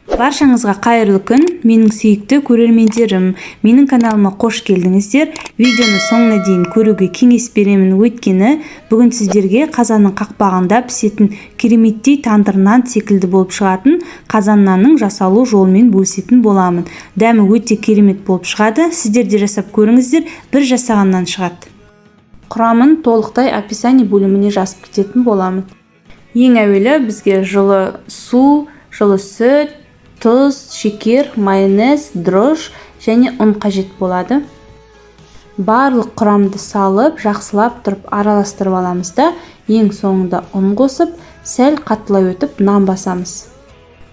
Баршаңызға қайырлы күн, менің сүйікті көрермендерім. Менің каналыма қош келдіңіздер. Видеоны соңына дейін көруге кеңес беремін, өйткені бүгін сіздерге қазанның қақпағында пісетін кереметтей тандыр нан секілді болып шығатын қазан нанның жасалу жолымен бөлісетін боламын. Дәмі өте керемет болып шығады. Сіздер де жасап көріңіздер, бір жасағаннан шығады. Құрамын толықтай описание бөліміне жазып кететін боламын. Ең әуелі бізге жылы су, жылы сүт, тұз, шекер, майонез, дрож және ұн қажет болады. Барлық құрамды салып, жақсылап тұрып араластырып аламыз да, ең соңында ұн қосып, сәл қатылай өтіп нан басамыз.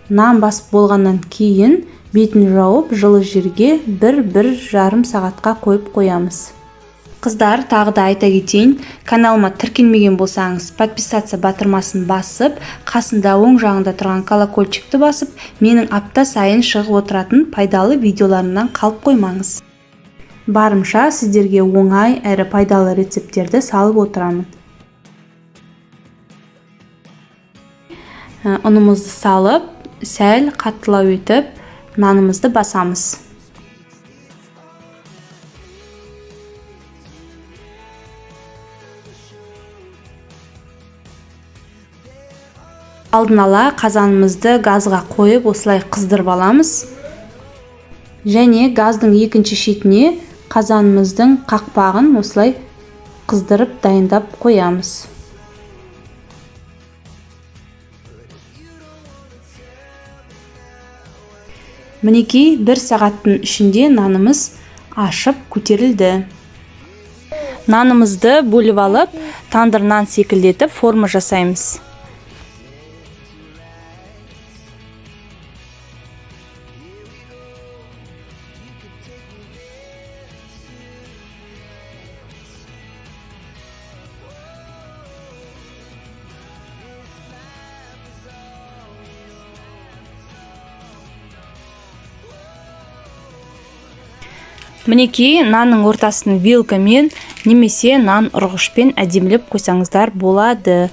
Нан басып болғаннан кейін бетін жауып, жылы жерге 1-1,5 сағатқа қойып қоямыз. Қыздар, тағы да айта кетейін, каналыма тіркелмеген болсаңыз, подписаться батырмасын басып, қасында оң жағында тұрған колокольчикті басып, менің апта сайын шығып отыратын пайдалы видеоларымнан қалып қоймаңыз. Барымша сіздерге оңай әрі пайдалы рецепттерді салып отырамын. Ұнымызды салып, сәл қатылау етіп, нанымызды басамыз. Алдын ала қазанымызды газға қойып, осылай қыздырып аламыз. Және газдың екінші шетіне қазанымыздың қақпағын осылай қыздырып дайындап қоямыз. Мінекей 1 сағаттың ішінде нанымыз ашып көтерілді. Нанымызды бөліп алып, тандыр нан секілдетіп форма жасаймыз. Мінекей нанның ортасын вилкамен немесе нан ұрғышпен әдемілеп қойсаңыздар болады.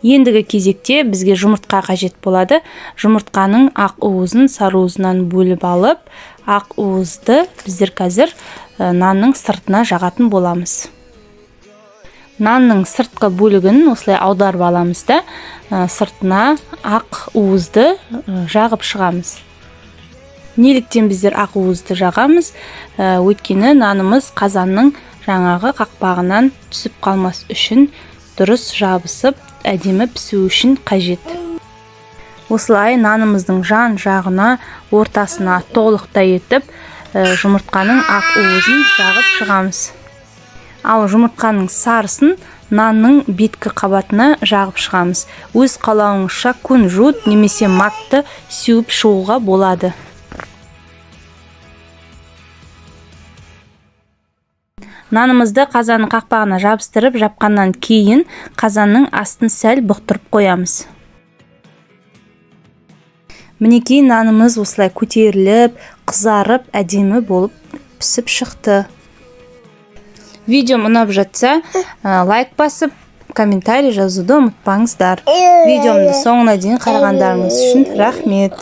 Ендігі кезекте бізге жұмыртқа қажет болады. Жұмыртқаның ақ уызын сары уызынан бөліп алып, ақ уызды біздер қазір нанның сыртына жағатын боламыз. Нанның сыртқы бөлігін осылай аударып аламыз да, сыртына ақ уызды жағып шығамыз. Неліктен біздер ақ уызды жағамыз? Өйткені нанымыз қазанның жаңағы қақпағынан түсіп қалмас үшін, дұрыс жабысып, әдемі пісу үшін қажет. Осылай нанымыздың жан жағына, ортасына толықтай етіп, жұмыртқаның ақ уызын жағып шығамыз. Ал жұмыртқаның сарысын нанның беткі қабатына жағып шығамыз. Өз қалауыңызша күнжут немесе макты сеуіп шығуға болады. Нанымызды қазанның қақпағына жабыстырып, жапқаннан кейін қазанның астын сәл бұқтырып қоямыз. Мінекей нанымыз осылай көтеріліп, қызарып, әдемі болып пісіп шықты. Видеом ұнап жатса, лайк басып, комментарий жазуды ұмытпаңыздар. Видеомды соңына дейін қарағандарыңыз үшін рахмет.